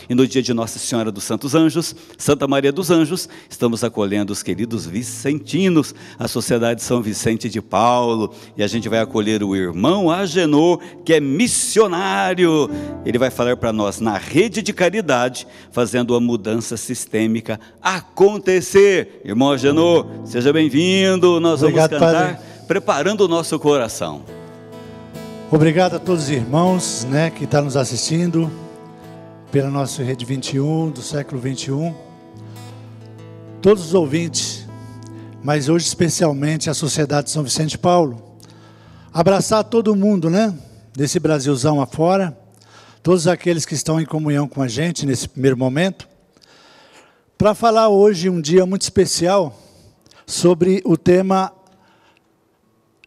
E no dia de Nossa Senhora dos Santos Anjos, Santa Maria dos Anjos, estamos acolhendo os queridos vicentinos, a Sociedade São Vicente de Paulo, e a gente vai acolher o irmão Agenor, que é missionário. Ele vai falar para nós na rede de caridade, fazendo a mudança sistêmica acontecer. Irmão Agenor, seja bem-vindo. Nós Obrigado, vamos cantar, Padre. preparando o nosso coração. Obrigado a todos os irmãos, que estão nos assistindo pela nossa Rede 21, do século 21, todos os ouvintes, mas hoje especialmente a Sociedade São Vicente de Paulo, abraçar todo mundo, desse Brasilzão afora, todos aqueles que estão em comunhão com a gente nesse primeiro momento, para falar hoje um dia muito especial sobre o tema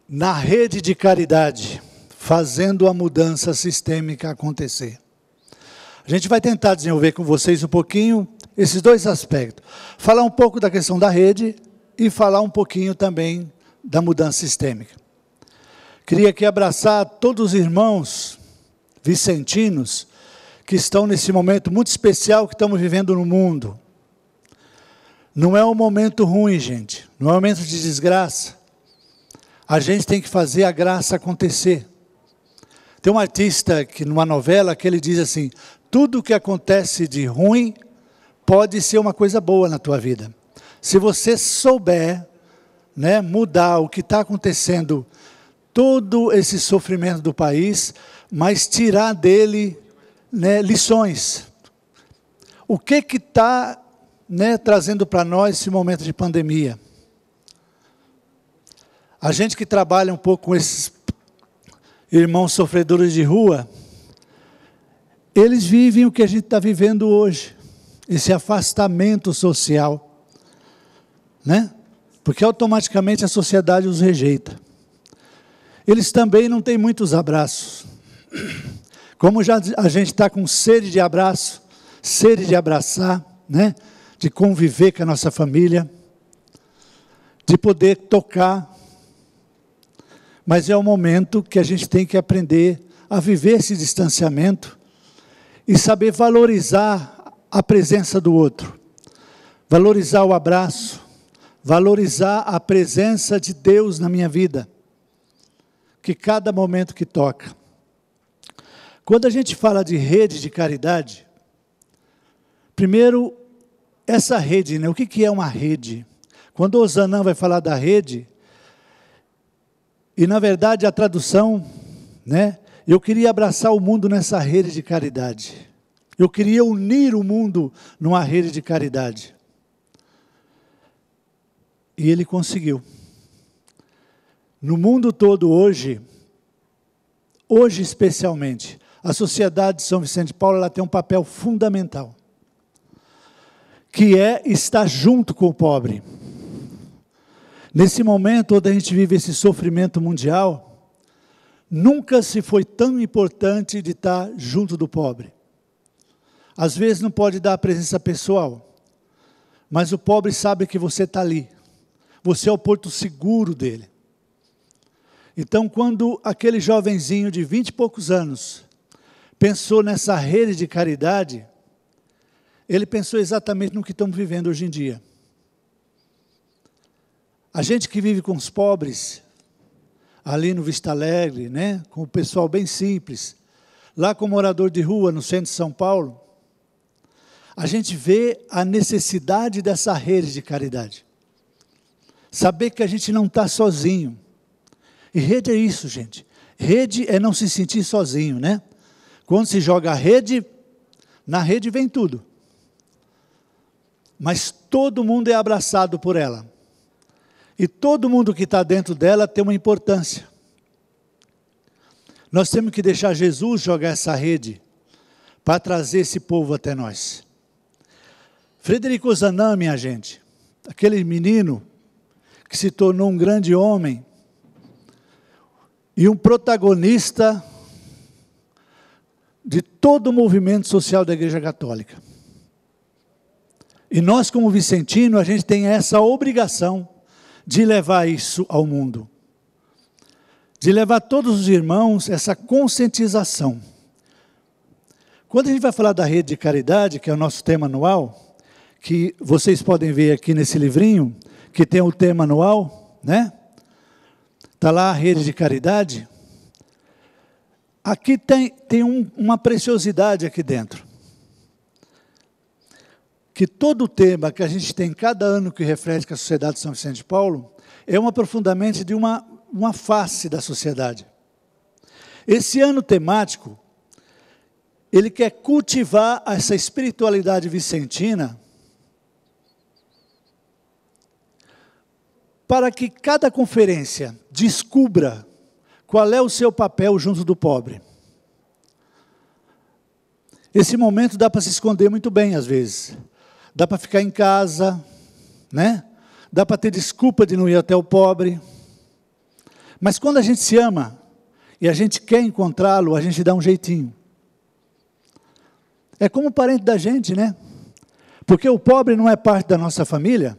na rede de caridade, fazendo a mudança sistêmica acontecer. A gente vai tentar desenvolver com vocês um pouquinho esses dois aspectos. Falar um pouco da questão da rede e falar um pouquinho também da mudança sistêmica. Queria aqui abraçar todos os irmãos vicentinos que estão nesse momento muito especial que estamos vivendo no mundo. Não é um momento ruim, gente. Não é um momento de desgraça. A gente tem que fazer a graça acontecer. Tem um artista que numa novela que ele diz assim: tudo que acontece de ruim pode ser uma coisa boa na tua vida. Se você souber, mudar o que está acontecendo, todo esse sofrimento do país, mas tirar dele, lições. O que está, trazendo para nós esse momento de pandemia? A gente que trabalha um pouco com esses irmãos sofredores de rua, eles vivem o que a gente está vivendo hoje, esse afastamento social, porque automaticamente a sociedade os rejeita. Eles também não têm muitos abraços, como já a gente está com sede de abraço, sede de abraçar, de conviver com a nossa família, de poder tocar, mas é o momento que a gente tem que aprender a viver esse distanciamento, e saber valorizar a presença do outro, valorizar o abraço, valorizar a presença de Deus na minha vida, que cada momento que toca. Quando a gente fala de rede de caridade, primeiro, essa rede, o que é uma rede? Quando o Ozanam vai falar da rede, e na verdade a tradução, eu queria abraçar o mundo nessa rede de caridade. Eu queria unir o mundo numa rede de caridade. E ele conseguiu. No mundo todo hoje especialmente, a Sociedade de São Vicente de Paulo ela tem um papel fundamental, que é estar junto com o pobre. Nesse momento onde a gente vive esse sofrimento mundial, nunca se foi tão importante de estar junto do pobre. Às vezes não pode dar a presença pessoal, mas o pobre sabe que você está ali. Você é o porto seguro dele. Então, quando aquele jovenzinho de 20 e poucos anos pensou nessa rede de caridade, ele pensou exatamente no que estamos vivendo hoje em dia. A gente que vive com os pobres, ali no Vista Alegre, com o pessoal bem simples, lá com o morador de rua no centro de São Paulo, a gente vê a necessidade dessa rede de caridade. Saber que a gente não está sozinho. E rede é isso, gente. Rede é não se sentir sozinho, Quando se joga a rede, na rede vem tudo. Mas todo mundo é abraçado por ela. E todo mundo que está dentro dela tem uma importância. Nós temos que deixar Jesus jogar essa rede para trazer esse povo até nós. Frederico Ozanam, minha gente, aquele menino que se tornou um grande homem e um protagonista de todo o movimento social da Igreja Católica. E nós, como vicentino, a gente tem essa obrigação de levar isso ao mundo. De levar todos os irmãos essa conscientização. Quando a gente vai falar da rede de caridade, que é o nosso tema anual, que vocês podem ver aqui nesse livrinho, que tem o tema anual, né? Está lá a rede de caridade. Aqui tem uma preciosidade aqui dentro. Que todo o tema que a gente tem cada ano que reflete com a Sociedade de São Vicente de Paulo, é um aprofundamento de uma face da sociedade. Esse ano temático, ele quer cultivar essa espiritualidade vicentina, para que cada conferência descubra qual é o seu papel junto do pobre. Esse momento dá para se esconder muito bem, às vezes. Dá para ficar em casa, né? Dá para ter desculpa de não ir até o pobre. Mas quando a gente se ama, e a gente quer encontrá-lo, a gente dá um jeitinho. É como parente da gente, né? Porque o pobre não é parte da nossa família.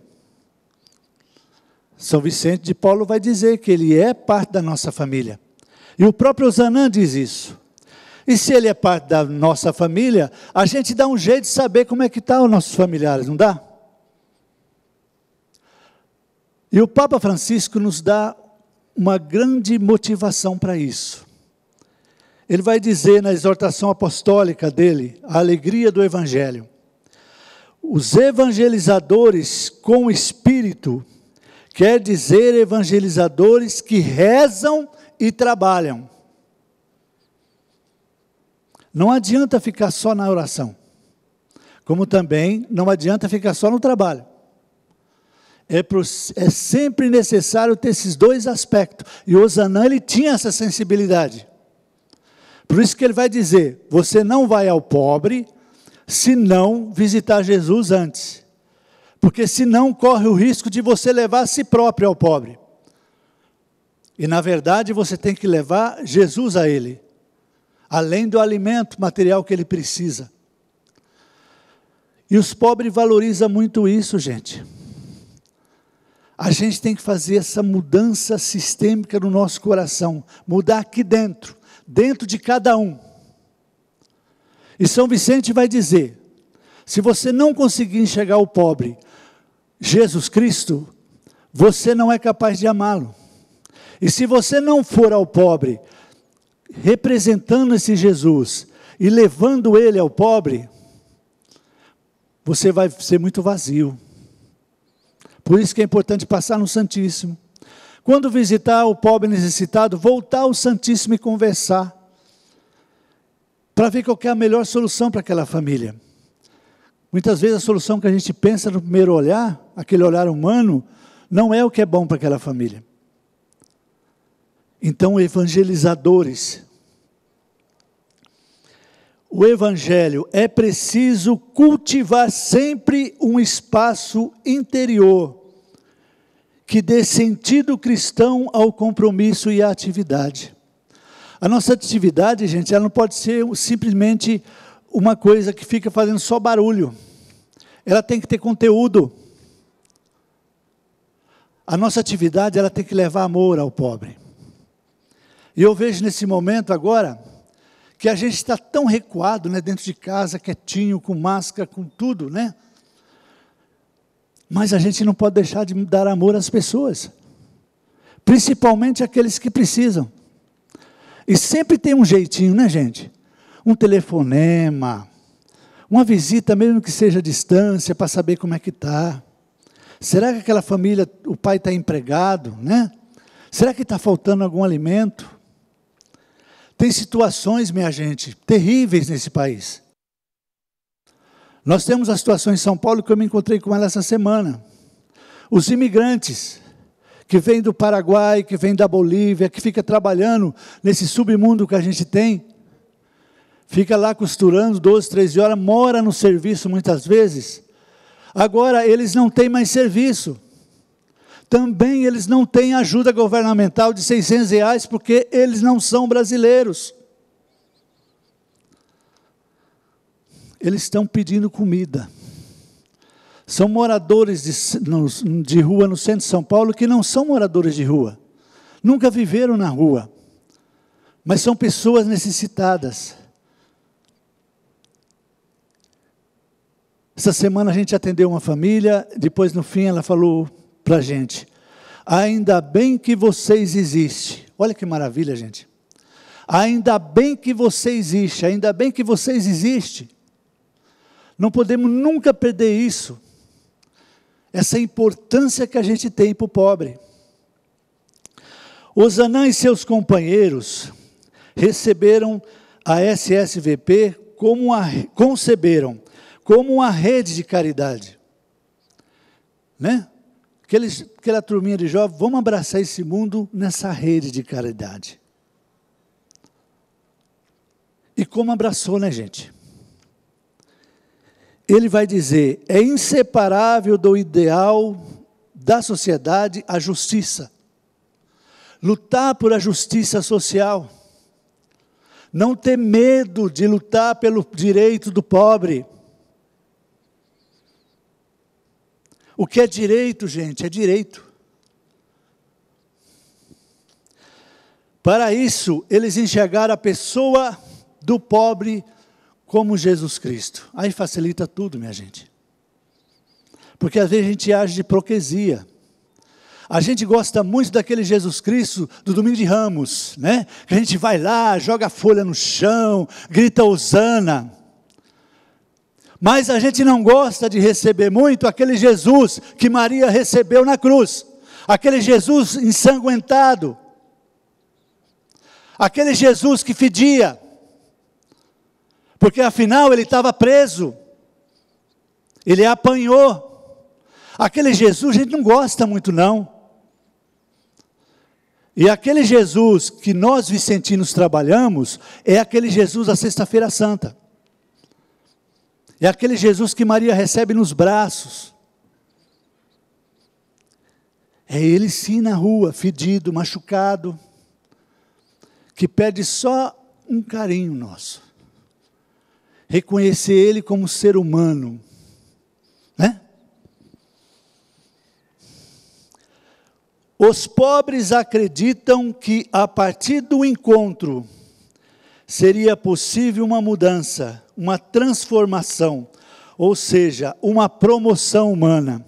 São Vicente de Paulo vai dizer que ele é parte da nossa família. E o próprio Ozanam diz isso. E se ele é parte da nossa família, a gente dá um jeito de saber como é que estão os nossos familiares, não dá? E o Papa Francisco nos dá uma grande motivação para isso. Ele vai dizer na exortação apostólica dele, a alegria do Evangelho. Os evangelizadores com espírito, quer dizer evangelizadores que rezam e trabalham. Não adianta ficar só na oração, como também não adianta ficar só no trabalho. É sempre necessário ter esses dois aspectos, e o Ozanam, ele tinha essa sensibilidade. Por isso que ele vai dizer, você não vai ao pobre, se não visitar Jesus antes. Porque senão corre o risco de você levar a si próprio ao pobre. E na verdade você tem que levar Jesus a ele. Além do alimento material que ele precisa. E os pobres valorizam muito isso, gente. A gente tem que fazer essa mudança sistêmica no nosso coração. Mudar aqui dentro de cada um. E São Vicente vai dizer, se você não conseguir enxergar o pobre, Jesus Cristo, você não é capaz de amá-lo. E se você não for ao pobre, representando esse Jesus, e levando ele ao pobre, você vai ser muito vazio. Por isso que é importante passar no Santíssimo. Quando visitar o pobre necessitado, voltar ao Santíssimo e conversar, para ver qual é a melhor solução para aquela família. Muitas vezes a solução que a gente pensa no primeiro olhar, aquele olhar humano, não é o que é bom para aquela família. Então, evangelizadores. O Evangelho é preciso cultivar sempre um espaço interior, que dê sentido cristão ao compromisso e à atividade. A nossa atividade, gente, ela não pode ser simplesmente uma coisa que fica fazendo só barulho. Ela tem que ter conteúdo. A nossa atividade, ela tem que levar amor ao pobre. E eu vejo nesse momento agora, que a gente está tão recuado, né, dentro de casa, quietinho, com máscara, com tudo, né? Mas a gente não pode deixar de dar amor às pessoas. Principalmente aqueles que precisam. E sempre tem um jeitinho, né, gente? Um telefonema, uma visita, mesmo que seja à distância, para saber como é que está. Será que aquela família, o pai está empregado, né? Será que está faltando algum alimento? Tem situações, minha gente, terríveis nesse país. Nós temos a situação em São Paulo que eu me encontrei com ela essa semana. Os imigrantes que vêm do Paraguai, que vêm da Bolívia, que fica trabalhando nesse submundo que a gente tem, fica lá costurando 12, 13 horas, mora no serviço muitas vezes. Agora eles não têm mais serviço. Também eles não têm ajuda governamental de R$600, porque eles não são brasileiros. Eles estão pedindo comida. São moradores de rua no centro de São Paulo, que não são moradores de rua. Nunca viveram na rua. Mas são pessoas necessitadas. Essa semana a gente atendeu uma família, depois no fim ela falou para a gente: ainda bem que vocês existem. Olha que maravilha, gente. Ainda bem que você existe, ainda bem que vocês existem. Não podemos nunca perder isso. Essa importância que a gente tem para o pobre. Osanã e seus companheiros receberam a SSVP conceberam como uma rede de caridade. Né? Aquela turminha de jovens, vamos abraçar esse mundo nessa rede de caridade. E como abraçou, né, gente? Ele vai dizer, é inseparável do ideal da sociedade a justiça. Lutar por a justiça social. Não ter medo de lutar pelo direito do pobre. O que é direito, gente? É direito. Para isso, eles enxergaram a pessoa do pobre como Jesus Cristo. Aí facilita tudo, minha gente. Porque às vezes a gente age de hipocrisia. A gente gosta muito daquele Jesus Cristo do Domingo de Ramos, né? Que a gente vai lá, joga a folha no chão, grita hosana. Mas a gente não gosta de receber muito aquele Jesus que Maria recebeu na cruz. Aquele Jesus ensanguentado. Aquele Jesus que fedia. Porque afinal ele estava preso. Ele apanhou. Aquele Jesus a gente não gosta muito não. E aquele Jesus que nós vicentinos trabalhamos, é aquele Jesus da Sexta-feira Santa. É aquele Jesus que Maria recebe nos braços. É ele sim na rua, fedido, machucado, que pede só um carinho nosso. Reconhecer ele como ser humano, né? Os pobres acreditam que a partir do encontro seria possível uma mudança, uma transformação, ou seja, uma promoção humana.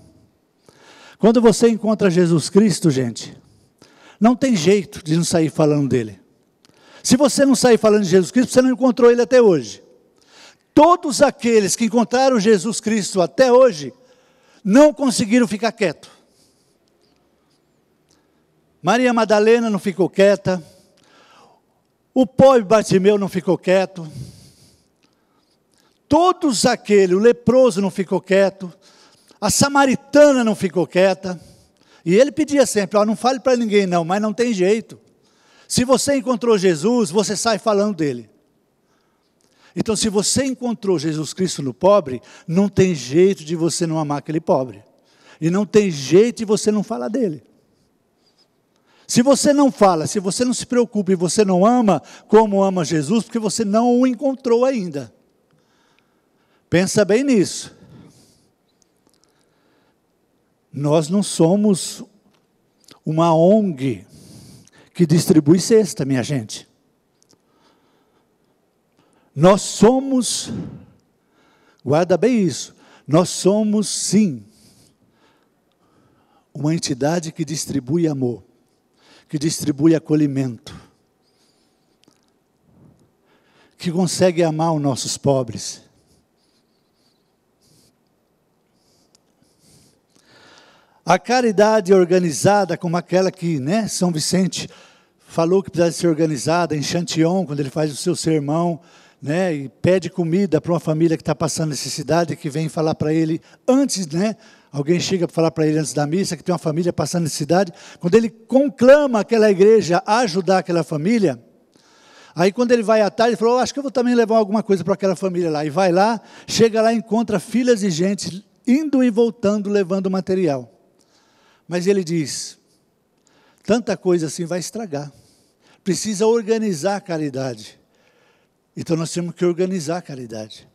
Quando você encontra Jesus Cristo, gente, não tem jeito de não sair falando dele. Se você não sair falando de Jesus Cristo, você não encontrou ele até hoje. Todos aqueles que encontraram Jesus Cristo até hoje, não conseguiram ficar quietos. Maria Madalena não ficou quieta, o pobre Bartimeu não ficou quieto, todos aqueles, o leproso não ficou quieto, a samaritana não ficou quieta, e ele pedia sempre, não fale para ninguém não, mas não tem jeito, se você encontrou Jesus, você sai falando dele. Então se você encontrou Jesus Cristo no pobre, não tem jeito de você não amar aquele pobre, e não tem jeito de você não falar dele. Se você não fala, se você não se preocupa e você não ama como ama Jesus, porque você não o encontrou ainda. Pensa bem nisso. Nós não somos uma ONG que distribui cesta, minha gente. Nós somos, guarda bem isso, nós somos sim, uma entidade que distribui amor. Que distribui acolhimento, que consegue amar os nossos pobres. A caridade organizada, como aquela que, né, São Vicente falou que precisava ser organizada em Chantillon, quando ele faz o seu sermão, né, e pede comida para uma família que está passando necessidade, que vem falar para ele antes, né, alguém chega para falar para ele antes da missa, que tem uma família passando necessidade, quando ele conclama aquela igreja a ajudar aquela família, aí quando ele vai à tarde, ele falou, acho que eu vou também levar alguma coisa para aquela família lá, e vai lá, chega lá e encontra filas de gente, indo e voltando, levando material, mas ele diz, tanta coisa assim vai estragar, precisa organizar a caridade, então nós temos que organizar a caridade.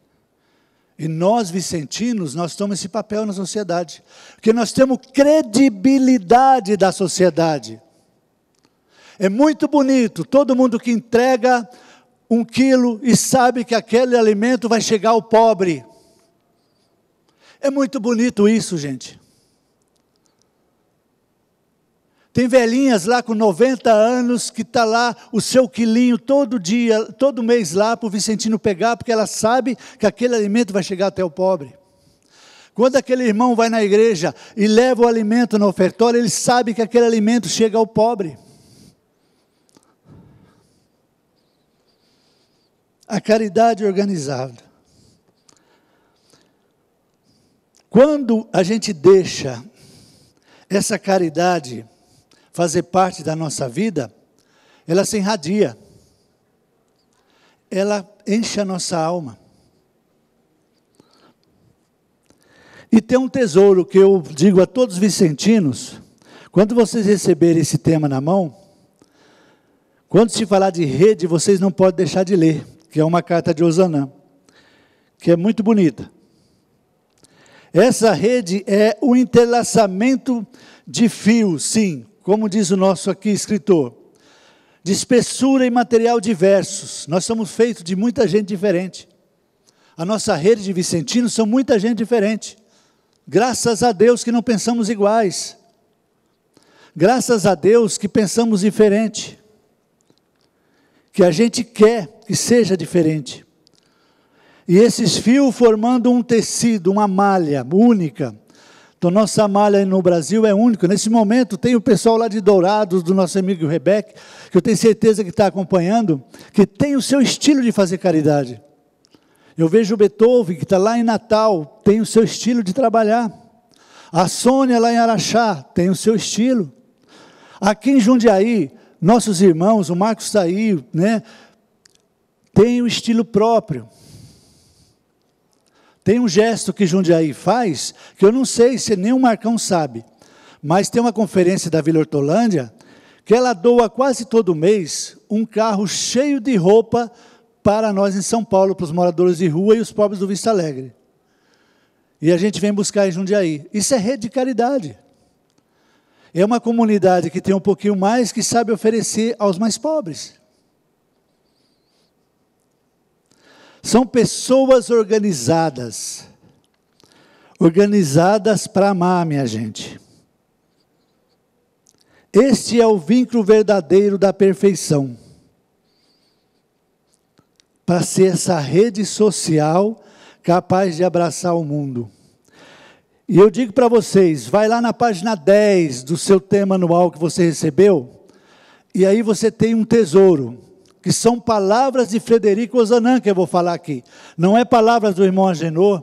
E nós, vicentinos, nós tomamos esse papel na sociedade. Porque nós temos credibilidade da sociedade. É muito bonito, todo mundo que entrega 1 quilo e sabe que aquele alimento vai chegar ao pobre. É muito bonito isso, gente. Tem velhinhas lá com 90 anos que está lá o seu quilinho todo dia, todo mês lá para o Vicentino pegar, porque ela sabe que aquele alimento vai chegar até o pobre. Quando aquele irmão vai na igreja e leva o alimento no ofertório, ele sabe que aquele alimento chega ao pobre. A caridade organizada. Quando a gente deixa essa caridade fazer parte da nossa vida, ela se irradia. Ela enche a nossa alma. E tem um tesouro que eu digo a todos os vicentinos, quando vocês receberem esse tema na mão, quando se falar de rede, vocês não podem deixar de ler, que é uma carta de Osanã, que é muito bonita. Essa rede é o entrelaçamento de fios, sim, como diz o nosso aqui escritor, de espessura e material diversos. Nós somos feitos de muita gente diferente. A nossa rede de vicentinos são muita gente diferente. Graças a Deus que não pensamos iguais. Graças a Deus que pensamos diferente. Que a gente quer que seja diferente. E esses fios formando um tecido, uma malha única. Então, nossa malha no Brasil é única. Nesse momento, tem o pessoal lá de Dourados, do nosso amigo Rebeca, que eu tenho certeza que está acompanhando, que tem o seu estilo de fazer caridade. Eu vejo o Beethoven, que está lá em Natal, tem o seu estilo de trabalhar. A Sônia, lá em Araxá, tem o seu estilo. Aqui em Jundiaí, nossos irmãos, o Marcos está aí, né, tem o estilo próprio. Tem um gesto que Jundiaí faz, que eu não sei se nem o Marcão sabe, mas tem uma conferência da Vila Hortolândia, que ela doa quase todo mês um carro cheio de roupa para nós em São Paulo, para os moradores de rua e os pobres do Vista Alegre. E a gente vem buscar em Jundiaí. Isso é rede de caridade. É uma comunidade que tem um pouquinho mais, que sabe oferecer aos mais pobres. São pessoas organizadas. Organizadas para amar, minha gente. Este é o vínculo verdadeiro da perfeição. Para ser essa rede social capaz de abraçar o mundo. E eu digo para vocês, vai lá na página 10 do seu tema anual que você recebeu, e aí você tem um tesouro, que são palavras de Frederico Ozanam, que eu vou falar aqui. Não é palavras do irmão Agenor,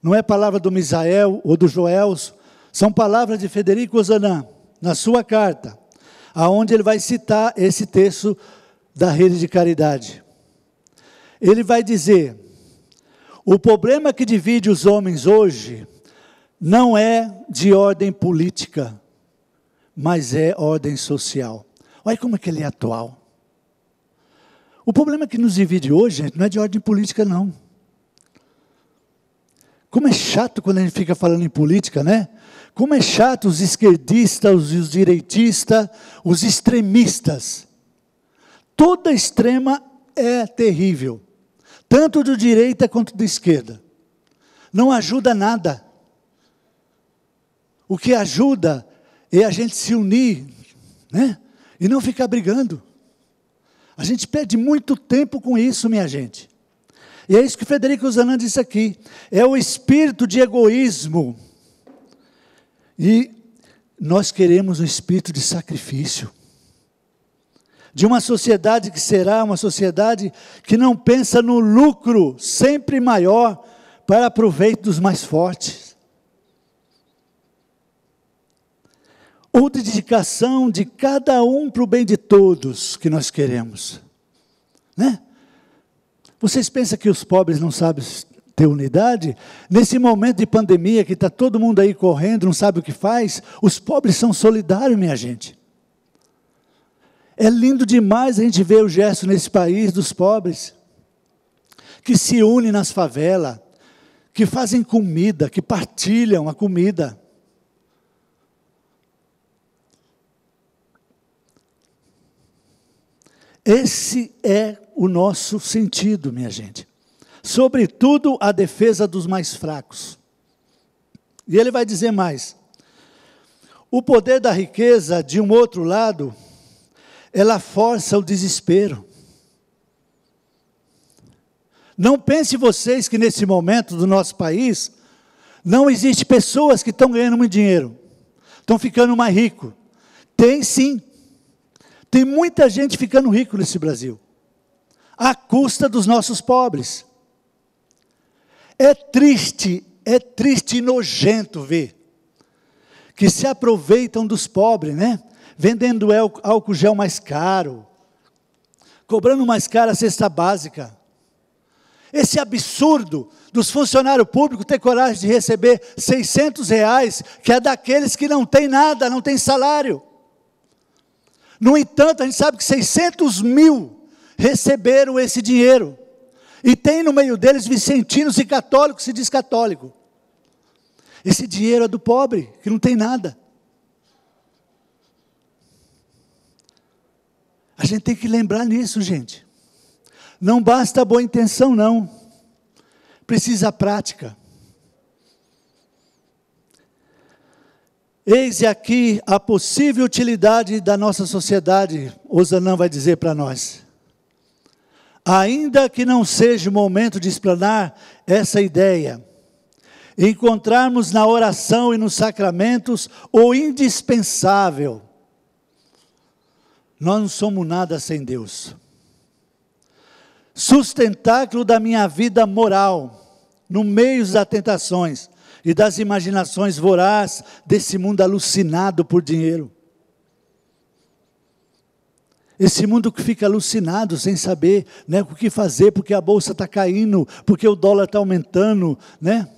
não é palavra do Misael ou do Joelso, são palavras de Frederico Ozanam, na sua carta, aonde ele vai citar esse texto da rede de caridade. Ele vai dizer, o problema que divide os homens hoje não é de ordem política, mas é ordem social. Olha como é que ele é atual. O problema que nos divide hoje, gente, não é de ordem política, não. Como é chato quando a gente fica falando em política, né? Como é chato os esquerdistas, os direitistas, os extremistas. Toda extrema é terrível. Tanto de direita quanto de esquerda. Não ajuda nada. O que ajuda é a gente se unir, né? E não ficar brigando. A gente perde muito tempo com isso, minha gente. E é isso que Frederico Ozanam disse aqui. É o espírito de egoísmo. E nós queremos um espírito de sacrifício. De uma sociedade que será uma sociedade que não pensa no lucro sempre maior para proveito dos mais fortes. Ou de dedicação de cada um para o bem de todos que nós queremos. Né? Vocês pensam que os pobres não sabem ter unidade? Nesse momento de pandemia que está todo mundo aí correndo, não sabe o que faz, os pobres são solidários, minha gente. É lindo demais a gente ver o gesto nesse país dos pobres, que se unem nas favelas, que fazem comida, que partilham a comida. Esse é o nosso sentido, minha gente. Sobretudo a defesa dos mais fracos. E ele vai dizer mais. O poder da riqueza, de um outro lado, ela força o desespero. Não pense vocês que nesse momento do nosso país, não existe pessoas que estão ganhando muito dinheiro, estão ficando mais ricos. Tem sim. Tem muita gente ficando rico nesse Brasil, à custa dos nossos pobres. É triste e nojento ver que se aproveitam dos pobres, né? Vendendo álcool gel mais caro, cobrando mais caro a cesta básica. Esse absurdo dos funcionários públicos ter coragem de receber R$600, que é daqueles que não tem nada, não tem salário. No entanto, a gente sabe que 600 mil receberam esse dinheiro. E tem no meio deles vicentinos e católicos, se diz católico. Esse dinheiro é do pobre, que não tem nada. A gente tem que lembrar nisso, gente. Não basta a boa intenção, não. Precisa a prática. Eis aqui a possível utilidade da nossa sociedade, Ozanam vai dizer para nós. Ainda que não seja o momento de explanar essa ideia, encontrarmos na oração e nos sacramentos o indispensável. Nós não somos nada sem Deus. Sustentáculo da minha vida moral, no meio das tentações e das imaginações vorazes desse mundo alucinado por dinheiro. Esse mundo que fica alucinado, sem saber, né, o que fazer, porque a bolsa está caindo, porque o dólar está aumentando, né?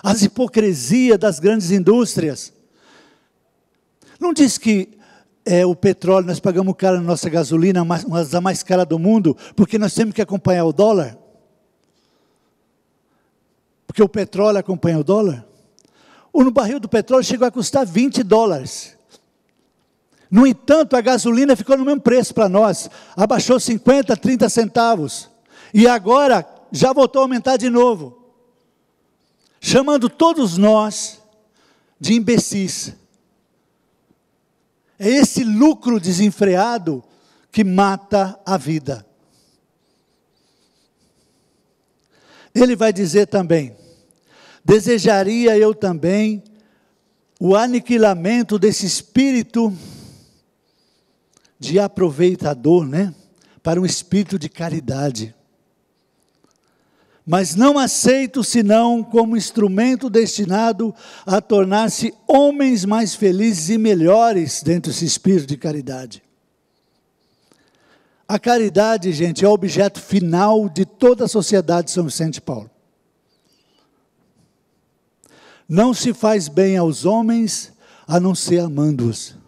As hipocrisias das grandes indústrias. Não diz que o petróleo, nós pagamos caro na nossa gasolina, uma das mais caras do mundo, porque nós temos que acompanhar o dólar? Porque o petróleo acompanha o dólar? No barril do petróleo chegou a custar $20. No entanto, a gasolina ficou no mesmo preço para nós, abaixou 50, 30 centavos, e agora já voltou a aumentar de novo, chamando todos nós de imbecis. É esse lucro desenfreado que mata a vida. Ele vai dizer também, desejaria eu também o aniquilamento desse espírito de aproveitador, né? Para um espírito de caridade. Mas não aceito senão como instrumento destinado a tornar-se homens mais felizes e melhores dentro desse espírito de caridade. A caridade, gente, é o objeto final de toda a sociedade de São Vicente de Paulo. Não se faz bem aos homens, a não ser amando-os.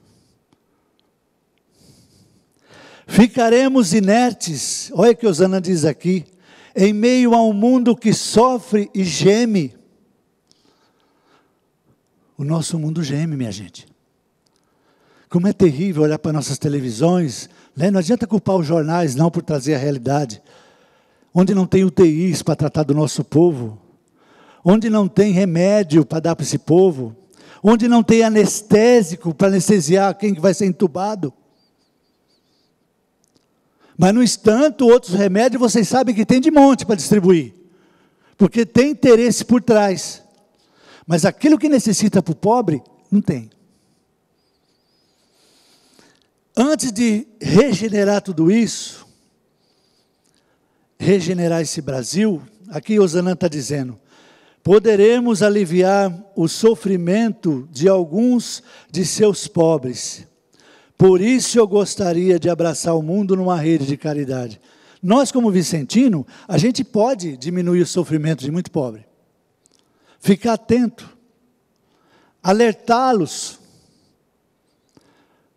Ficaremos inertes, olha o que Ozanam diz aqui, em meio a um mundo que sofre e geme. O nosso mundo geme, minha gente. Como é terrível olhar para nossas televisões, né? Não adianta culpar os jornais não por trazer a realidade. Onde não tem UTIs para tratar do nosso povo, onde não tem remédio para dar para esse povo, onde não tem anestésico para anestesiar quem vai ser entubado. Mas, no entanto, outros remédios, vocês sabem que tem de monte para distribuir. Porque tem interesse por trás. Mas aquilo que necessita para o pobre, não tem. Antes de regenerar tudo isso, regenerar esse Brasil, aqui Ozanam está dizendo, poderemos aliviar o sofrimento de alguns de seus pobres. Por isso eu gostaria de abraçar o mundo numa rede de caridade. Nós, como vicentino, a gente pode diminuir o sofrimento de muito pobre. Ficar atento. Alertá-los.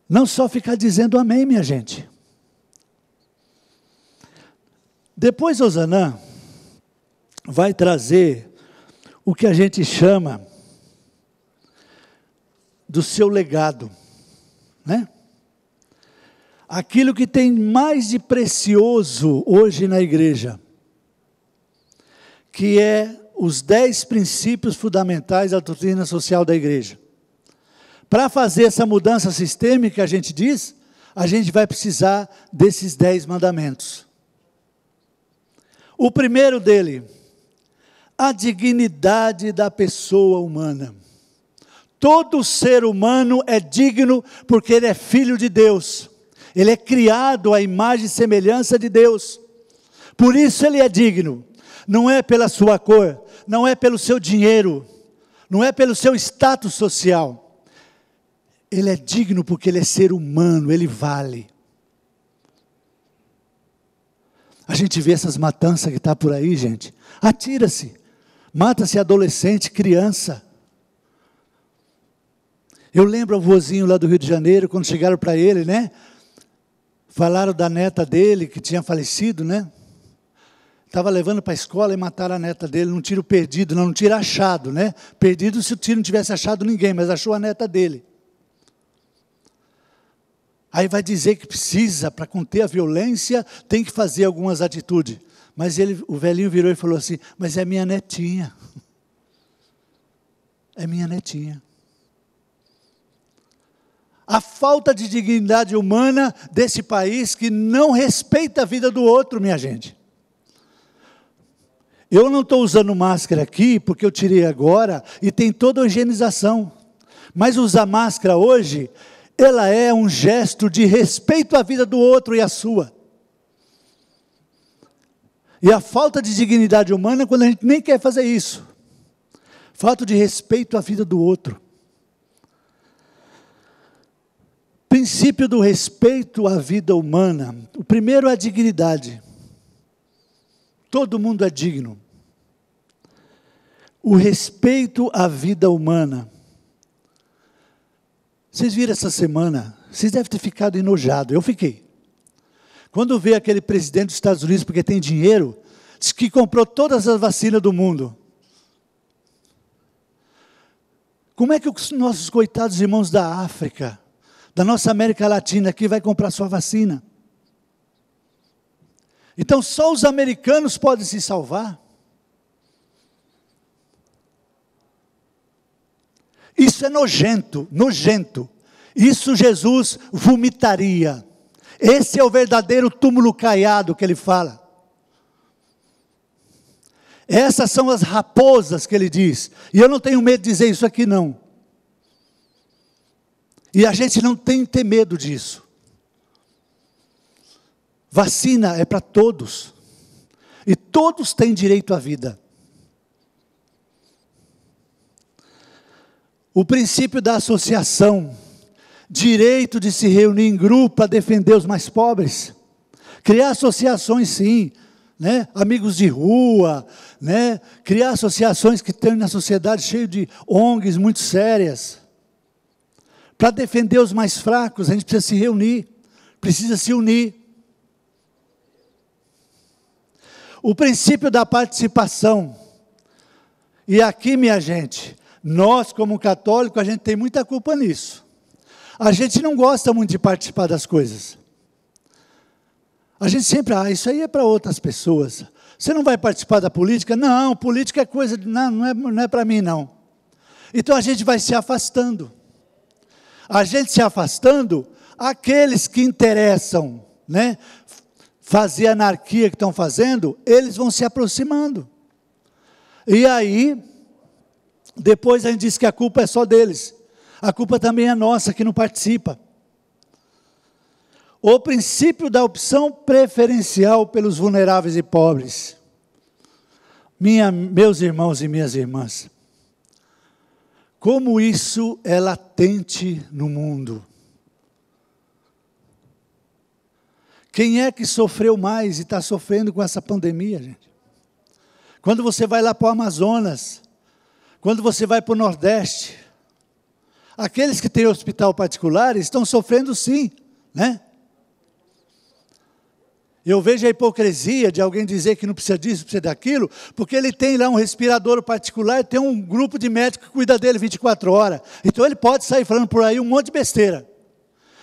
Não só ficar dizendo amém, minha gente. Depois Ozanam vai trazer o que a gente chama do seu legado, né? Aquilo que tem mais de precioso hoje na igreja, que é os 10 princípios fundamentais da doutrina social da igreja. Para fazer essa mudança sistêmica, a gente diz, a gente vai precisar desses 10 mandamentos. O primeiro dele, a dignidade da pessoa humana. Todo ser humano é digno porque ele é filho de Deus. Ele é criado à imagem e semelhança de Deus. Por isso ele é digno. Não é pela sua cor, não é pelo seu dinheiro, não é pelo seu status social. Ele é digno porque ele é ser humano, ele vale. A gente vê essas matanças que está por aí, gente. Atira-se, mata-se adolescente, criança. Eu lembro o vozinho lá do Rio de Janeiro, quando chegaram para ele, né? Falaram da neta dele, que tinha falecido, né? Estava levando para a escola e mataram a neta dele, num tiro perdido, não, num tiro achado, né? Perdido se o tiro não tivesse achado ninguém, mas achou a neta dele. Aí vai dizer que precisa, para conter a violência, tem que fazer algumas atitudes. Mas o velhinho virou e falou assim, mas é minha netinha. É minha netinha. A falta de dignidade humana desse país que não respeita a vida do outro, minha gente. Eu não estou usando máscara aqui, porque eu tirei agora, e tem toda a higienização. Mas usar máscara hoje, ela é um gesto de respeito à vida do outro e à sua. E a falta de dignidade humana é quando a gente nem quer fazer isso. Falta de respeito à vida do outro. Princípio do respeito à vida humana. O primeiro é a dignidade. Todo mundo é digno. O respeito à vida humana. Vocês viram essa semana? Vocês devem ter ficado enojados. Eu fiquei. Quando veio aquele presidente dos Estados Unidos, porque tem dinheiro, disse que comprou todas as vacinas do mundo. Como é que os nossos coitados irmãos da África, da nossa América Latina aqui, vai comprar sua vacina? Então só os americanos podem se salvar? Isso é nojento, nojento. Isso Jesus vomitaria. Esse é o verdadeiro túmulo caiado que ele fala. Essas são as raposas que ele diz. E eu não tenho medo de dizer isso aqui não. E a gente não tem que ter medo disso. Vacina é para todos. E todos têm direito à vida. O princípio da associação. Direito de se reunir em grupo para defender os mais pobres. Criar associações sim. Né? Amigos de rua. Né? Criar associações que tem na sociedade cheio de ONGs muito sérias. Para defender os mais fracos, a gente precisa se reunir. Precisa se unir. O princípio da participação. E aqui, minha gente, nós como católicos, a gente tem muita culpa nisso. A gente não gosta muito de participar das coisas. A gente sempre, isso aí é para outras pessoas. Você não vai participar da política? Não, política é coisa, não é para mim não. Então a gente vai se afastando. A gente se afastando, aqueles que interessam, né, fazer a anarquia que estão fazendo, eles vão se aproximando. E aí, depois a gente diz que a culpa é só deles. A culpa também é nossa, que não participa. O princípio da opção preferencial pelos vulneráveis e pobres. Meus irmãos e minhas irmãs, como isso é latente no mundo. Quem é que sofreu mais e está sofrendo com essa pandemia, gente? Quando você vai lá para o Amazonas, quando você vai para o Nordeste, aqueles que têm hospital particular estão sofrendo sim, né? Eu vejo a hipocrisia de alguém dizer que não precisa disso, precisa daquilo, porque ele tem lá um respirador particular, tem um grupo de médicos que cuida dele 24 horas. Então ele pode sair falando por aí um monte de besteira.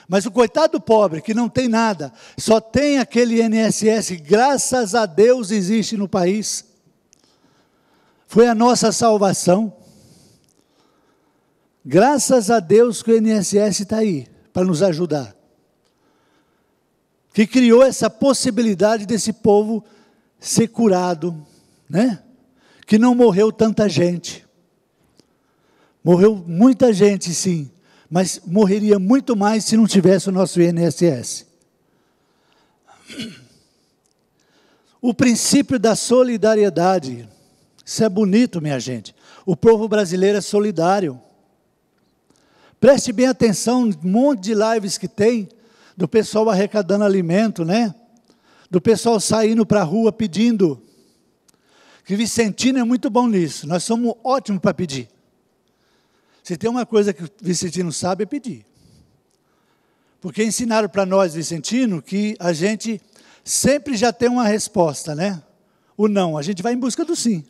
Mas o coitado do pobre, que não tem nada, só tem aquele INSS, graças a Deus existe no país. foi a nossa salvação. Graças a Deus que o INSS está aí, para nos ajudar. Que criou essa possibilidade desse povo ser curado, né? Que não morreu tanta gente. Morreu muita gente, sim, mas morreria muito mais se não tivesse o nosso INSS. O princípio da solidariedade, isso é bonito, minha gente. O povo brasileiro é solidário. Preste bem atenção, um monte de lives que tem, do pessoal arrecadando alimento, né? Do pessoal saindo para a rua pedindo. Que Vicentino é muito bom nisso, nós somos ótimos para pedir. Se tem uma coisa que o Vicentino sabe é pedir. Porque ensinaram para nós, Vicentino, que a gente sempre já tem uma resposta, né? O não, a gente vai em busca do sim.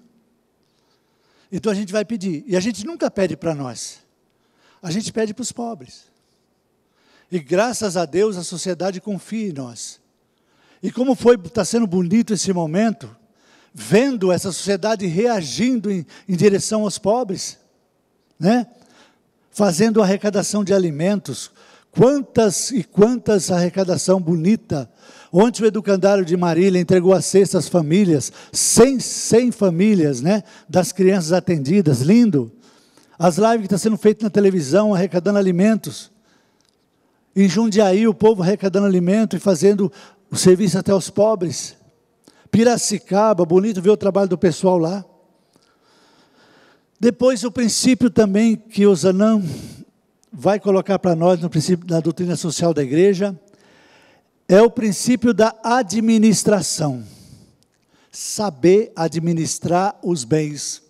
Então a gente vai pedir. E a gente nunca pede para nós. A gente pede para os pobres. E graças a Deus a sociedade confia em nós. E como está sendo bonito esse momento, vendo essa sociedade reagindo em direção aos pobres, né? Fazendo arrecadação de alimentos. Quantas e quantas arrecadação bonita. Ontem o educandário de Marília entregou a cesta às famílias, 100 famílias, né, das crianças atendidas, lindo. As lives que estão sendo feitas na televisão, arrecadando alimentos. Em Jundiaí, o povo arrecadando alimento e fazendo o serviço até aos pobres. Piracicaba, bonito ver o trabalho do pessoal lá. Depois o princípio também que o Zanam vai colocar para nós no princípio da doutrina social da igreja, é o princípio da administração. Saber administrar os bens.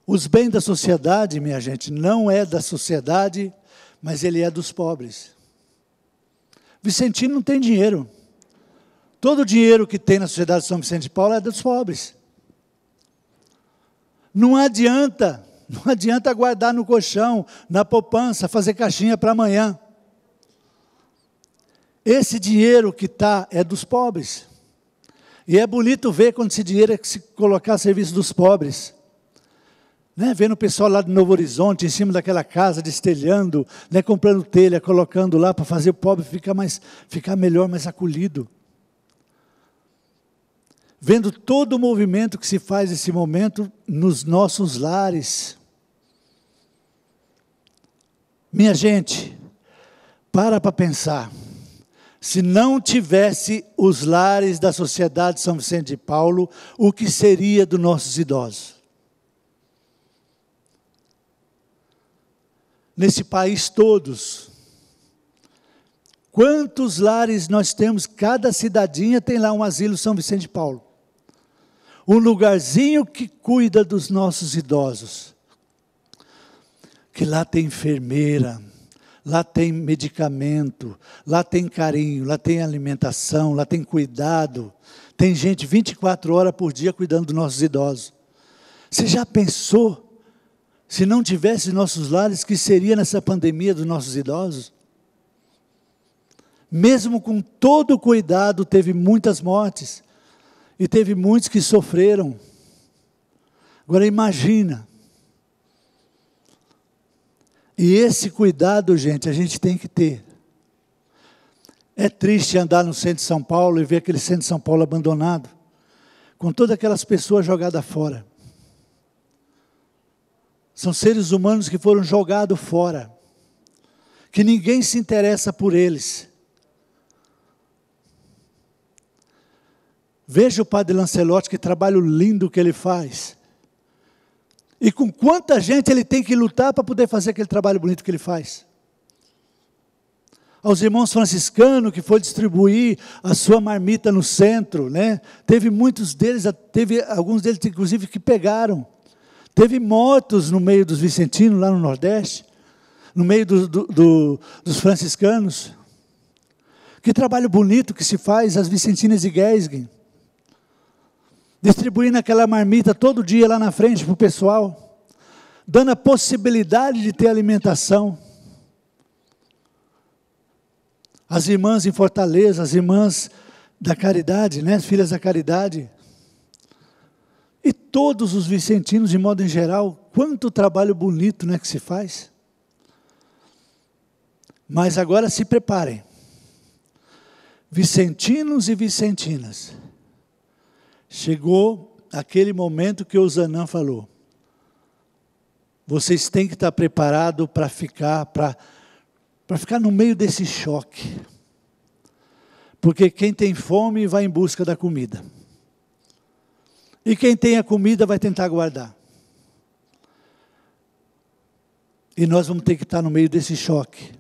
Os bens da sociedade, minha gente, não é da sociedade, mas ele é dos pobres. Vicentino não tem dinheiro. Todo o dinheiro que tem na sociedade de São Vicente de Paulo é dos pobres. Não adianta guardar no colchão, na poupança, fazer caixinha para amanhã. Esse dinheiro que está é dos pobres. E é bonito ver quando esse dinheiro é se colocar a serviço dos pobres. Né? Vendo o pessoal lá de Novo Horizonte, em cima daquela casa, destelhando, né? Comprando telha, colocando lá para fazer o pobre ficar melhor, mais acolhido. Vendo todo o movimento que se faz nesse momento nos nossos lares. Minha gente, para pensar. Se não tivesse os lares da Sociedade São Vicente de Paulo, o que seria dos nossos idosos? Nesse país todos, quantos lares nós temos? Cada cidadinha tem lá um asilo São Vicente de Paulo. Um lugarzinho que cuida dos nossos idosos. Que lá tem enfermeira, lá tem medicamento, lá tem carinho, lá tem alimentação, lá tem cuidado. Tem gente 24 horas por dia cuidando dos nossos idosos. Você já pensou, se não tivesse nossos lares, que seria nessa pandemia dos nossos idosos? Mesmo com todo o cuidado, teve muitas mortes. E teve muitos que sofreram. Agora imagina. E esse cuidado, gente, a gente tem que ter. É triste andar no centro de São Paulo e ver aquele centro de São Paulo abandonado, com todas aquelas pessoas jogadas fora. São seres humanos que foram jogados fora, que ninguém se interessa por eles. Veja o padre Lancelotti, que trabalho lindo que ele faz. E com quanta gente ele tem que lutar para poder fazer aquele trabalho bonito que ele faz. Aos irmãos franciscanos que foi distribuir a sua marmita no centro, né? Teve muitos deles, teve alguns deles inclusive que pegaram. Teve mortos no meio dos vicentinos, lá no Nordeste, no meio dos franciscanos. Que trabalho bonito que se faz, as vicentinas de Geisgen. Distribuindo aquela marmita todo dia lá na frente para o pessoal, dando a possibilidade de ter alimentação. As irmãs em Fortaleza, as irmãs da caridade, né, filhas da caridade, E todos os vicentinos, de modo em geral, quanto trabalho bonito, né, que se faz. Mas agora se preparem. Vicentinos e vicentinas. Chegou aquele momento que o Zanã falou. Vocês têm que estar preparados para ficar no meio desse choque. Porque quem tem fome vai em busca da comida. E quem tem a comida vai tentar guardar. E nós vamos ter que estar no meio desse choque.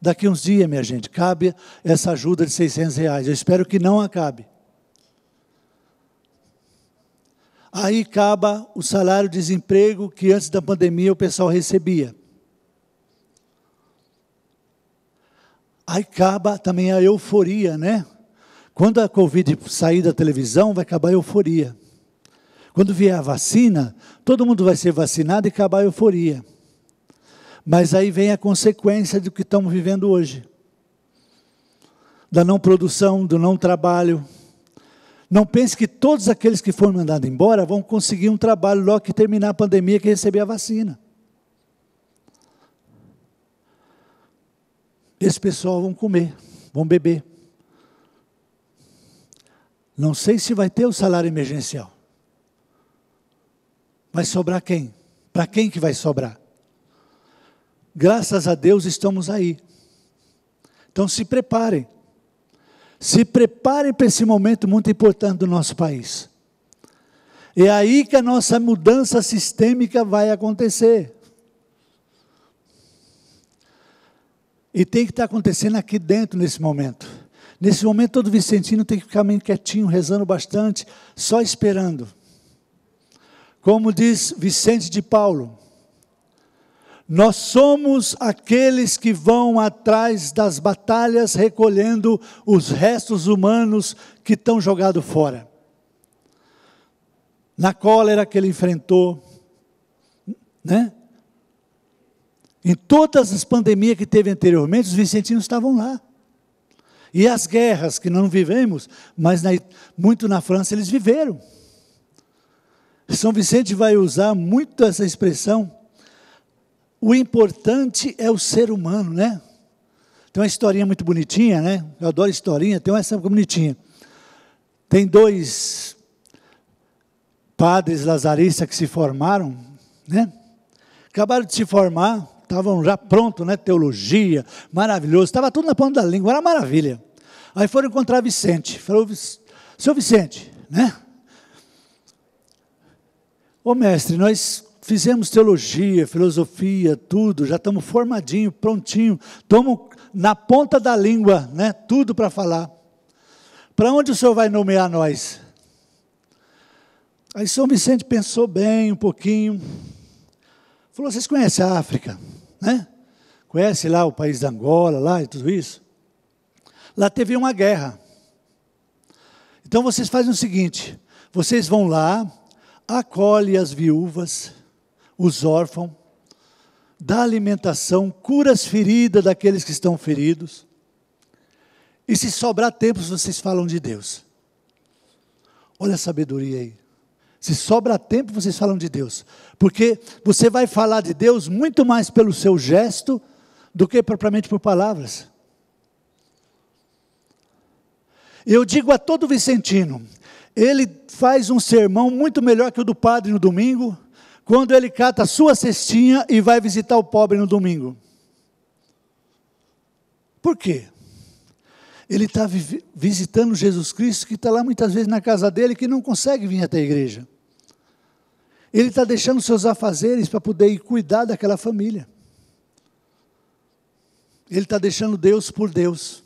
Daqui uns dias, minha gente, cabe essa ajuda de R$600. Eu espero que não acabe. Aí acaba o salário-desemprego que antes da pandemia o pessoal recebia. Aí acaba também a euforia, né? Quando a Covid sair da televisão, vai acabar a euforia. Quando vier a vacina, todo mundo vai ser vacinado e acabar a euforia. Mas aí vem a consequência do que estamos vivendo hoje. Da não produção, do não trabalho. Não pense que todos aqueles que foram mandados embora vão conseguir um trabalho logo que terminar a pandemia, que receber a vacina. Esse pessoal vão comer, vão beber. Não sei se vai ter o salário emergencial. Vai sobrar quem? Para quem que vai sobrar? Graças a Deus estamos aí. Então se preparem. Se preparem para esse momento muito importante do nosso país. É aí que a nossa mudança sistêmica vai acontecer. E tem que estar acontecendo aqui dentro nesse momento. Nesse momento todo vicentino tem que ficar meio quietinho, rezando bastante, só esperando. Como diz Vicente de Paulo, nós somos aqueles que vão atrás das batalhas recolhendo os restos humanos que estão jogados fora. Na cólera que ele enfrentou, né? Em todas as pandemias que teve anteriormente, os vicentinos estavam lá. E as guerras que não vivemos, mas muito na França eles viveram. São Vicente vai usar muito essa expressão. O importante é o ser humano, né? Tem uma historinha muito bonitinha, né? Eu adoro historinha, tem essa bonitinha. Tem 2 padres lazaristas que se formaram, né? Acabaram de se formar, estavam já prontos, né? Teologia, maravilhoso, estava tudo na ponta da língua, era maravilha. Aí foram encontrar Vicente, falou, seu Vicente, né? Ô mestre, nós fizemos teologia, filosofia, tudo, já estamos formadinhos, prontinho, estamos na ponta da língua, né? Tudo para falar. Para onde o senhor vai nomear nós? Aí São Vicente pensou bem um pouquinho, falou, vocês conhecem a África, né? Conhece lá o país da Angola, lá e tudo isso? Lá teve uma guerra. Então vocês fazem o seguinte, vocês vão lá, acolhem as viúvas, os órfãos, dá alimentação, cura as feridas daqueles que estão feridos, e se sobrar tempo, vocês falam de Deus. Olha a sabedoria aí. Se sobra tempo, vocês falam de Deus. Porque você vai falar de Deus muito mais pelo seu gesto do que propriamente por palavras. Eu digo a todo vicentino, ele faz um sermão muito melhor que o do padre no domingo, quando ele cata a sua cestinha e vai visitar o pobre no domingo. Por quê? Ele está visitando Jesus Cristo, que está lá muitas vezes na casa dele, que não consegue vir até a igreja. Ele está deixando seus afazeres para poder ir cuidar daquela família. Ele está deixando Deus por Deus.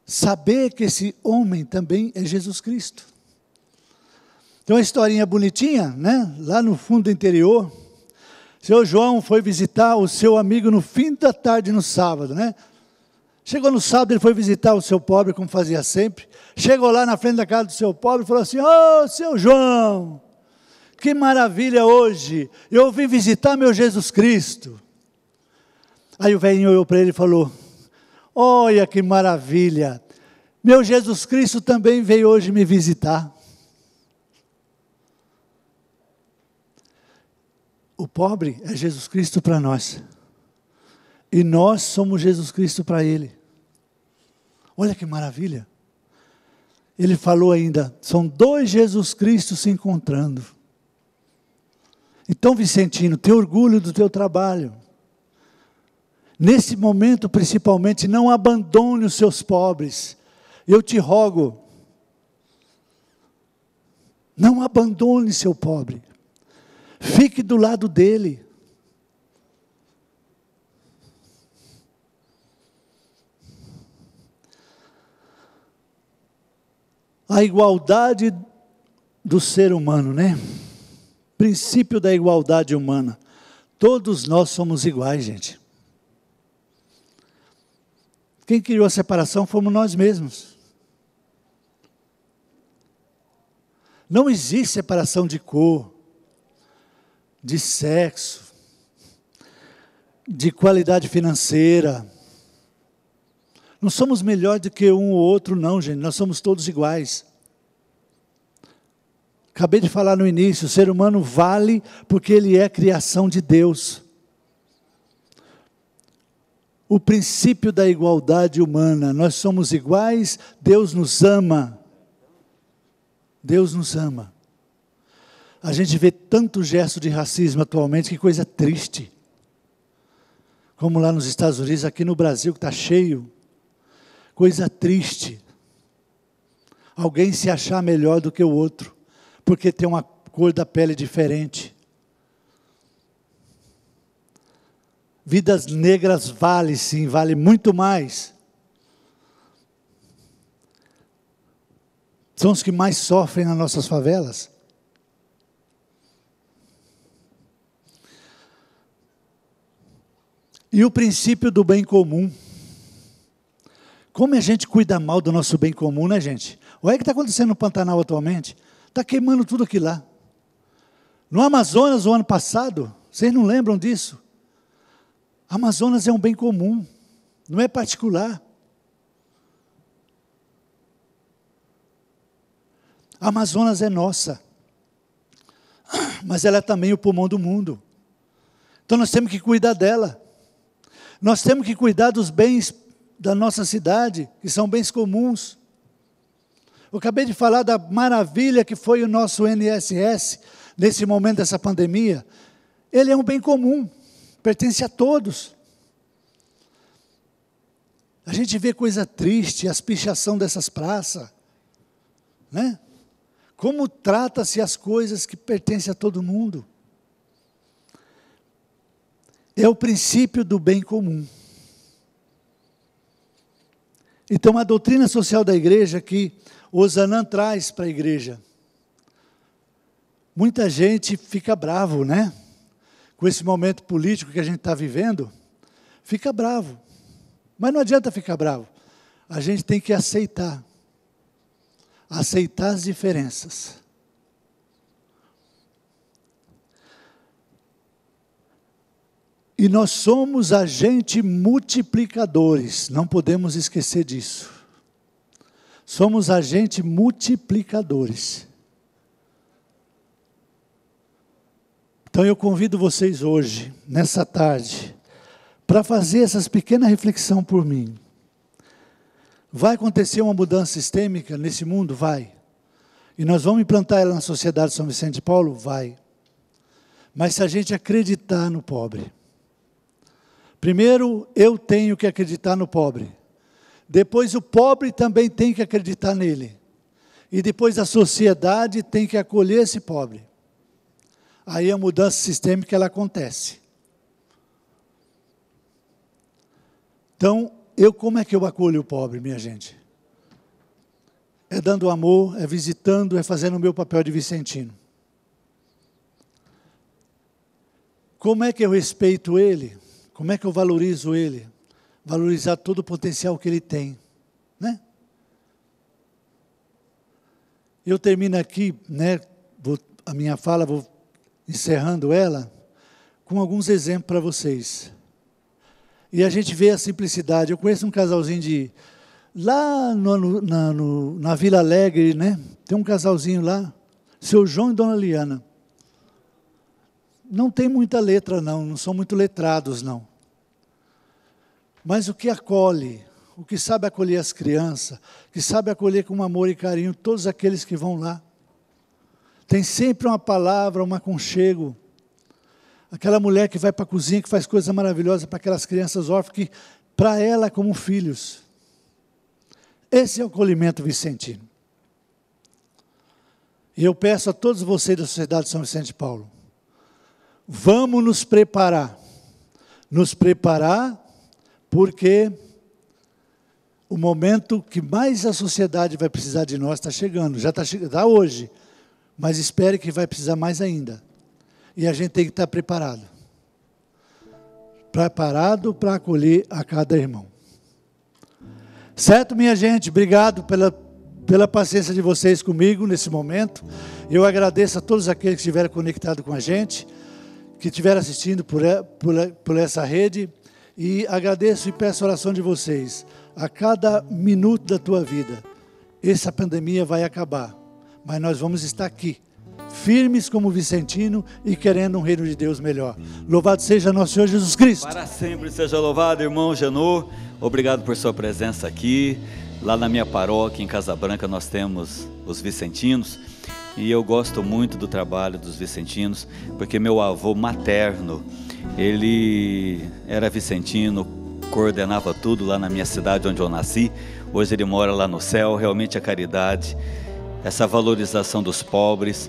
Saber que esse homem também é Jesus Cristo. Tem uma historinha bonitinha, né? Lá no fundo do interior, seu João foi visitar o seu amigo no fim da tarde, no sábado, né? Chegou no sábado, ele foi visitar o seu pobre, como fazia sempre. Chegou lá na frente da casa do seu pobre e falou assim, ô, seu João, que maravilha hoje, eu vim visitar meu Jesus Cristo. Aí o velhinho olhou para ele e falou, olha que maravilha, Meu Jesus Cristo também veio hoje me visitar. O pobre é Jesus Cristo para nós. E nós somos Jesus Cristo para ele. Olha que maravilha. Ele falou ainda, são dois Jesus Cristos se encontrando. Então, Vicentino, tenha orgulho do teu trabalho. Nesse momento, principalmente, não abandone os seus pobres. Eu te rogo, não abandone seu pobre. Fique do lado dele. A igualdade do ser humano, né? Princípio da igualdade humana. Todos nós somos iguais, gente. Quem criou a separação fomos nós mesmos. Não existe separação de cor, de sexo, de qualidade financeira. Não somos melhor do que um ou outro, não, gente. Nós somos todos iguais. Acabei de falar no início, o ser humano vale porque ele é criação de Deus. O princípio da igualdade humana, nós somos iguais, Deus nos ama. Deus nos ama. A gente vê tanto gesto de racismo atualmente, que coisa triste. Como lá nos Estados Unidos, aqui no Brasil, que está cheio. Coisa triste. Alguém se achar melhor do que o outro, porque tem uma cor da pele diferente. Vidas negras vale sim, vale muito mais. São os que mais sofrem nas nossas favelas. E o princípio do bem comum. Como a gente cuida mal do nosso bem comum, né, gente? Olha o que está acontecendo no Pantanal atualmente. Está queimando tudo aquilo lá. No Amazonas, o ano passado, vocês não lembram disso? Amazonas é um bem comum, não é particular. A Amazonas é nossa, mas ela é também o pulmão do mundo. Então nós temos que cuidar dela. Nós temos que cuidar dos bens da nossa cidade, que são bens comuns. Eu acabei de falar da maravilha que foi o nosso INSS, nesse momento dessa pandemia. Ele é um bem comum, pertence a todos. A gente vê coisa triste, as pichação dessas praças, né? Como trata-se as coisas que pertencem a todo mundo. É o princípio do bem comum. Então, a doutrina social da igreja que Osanã traz para a igreja. Muita gente fica bravo, né? Com esse momento político que a gente está vivendo, fica bravo. Mas não adianta ficar bravo. A gente tem que aceitar. Aceitar as diferenças. E nós somos agentes multiplicadores, não podemos esquecer disso. Somos agentes multiplicadores. Então eu convido vocês hoje, nessa tarde, para fazer essas pequenas reflexões por mim. Vai acontecer uma mudança sistêmica nesse mundo? Vai. E nós vamos implantar ela na sociedade de São Vicente de Paulo? Vai. Mas se a gente acreditar no pobre. Primeiro, eu tenho que acreditar no pobre. Depois, o pobre também tem que acreditar nele. E depois, a sociedade tem que acolher esse pobre. Aí a mudança sistêmica ela acontece. Então, como é que eu acolho o pobre, minha gente? É dando amor, é visitando, é fazendo o meu papel de vicentino. Como é que eu respeito ele? Como é que eu valorizo ele? Valorizar todo o potencial que ele tem, né? Eu termino aqui, né, a minha fala, vou encerrando ela, com alguns exemplos para vocês. E a gente vê a simplicidade. Eu conheço um casalzinho Lá na Vila Alegre, né? Tem um casalzinho lá, seu João e dona Liana. Não tem muita letra, não são muito letrados, não. Mas o que acolhe, o que sabe acolher as crianças, que sabe acolher com amor e carinho todos aqueles que vão lá. Tem sempre uma palavra, um aconchego. Aquela mulher que vai para a cozinha, que faz coisas maravilhosas para aquelas crianças órfãs, que para ela é como filhos. Esse é o acolhimento vicentino. E eu peço a todos vocês da Sociedade de São Vicente de Paulo, vamos nos preparar. Nos preparar porque o momento que mais a sociedade vai precisar de nós está chegando. Já está chegando, está hoje. Mas espere que vai precisar mais ainda. E a gente tem que estar preparado. Preparado para acolher a cada irmão. Certo, minha gente? Obrigado pela paciência de vocês comigo nesse momento. Eu agradeço a todos aqueles que estiveram conectados com a gente, que estiveram assistindo por essa rede. E agradeço e peço a oração de vocês. A cada minuto da tua vida, essa pandemia vai acabar. Mas nós vamos estar aqui, firmes como Vicentino e querendo um reino de Deus melhor. Louvado seja nosso Senhor Jesus Cristo. Para sempre seja louvado, irmão Genô. Obrigado por sua presença aqui. Lá na minha paróquia, em Casa Branca, nós temos os vicentinos. E eu gosto muito do trabalho dos vicentinos, porque meu avô materno, ele era vicentino, coordenava tudo lá na minha cidade onde eu nasci. Hoje ele mora lá no céu. Realmente a caridade, essa valorização dos pobres,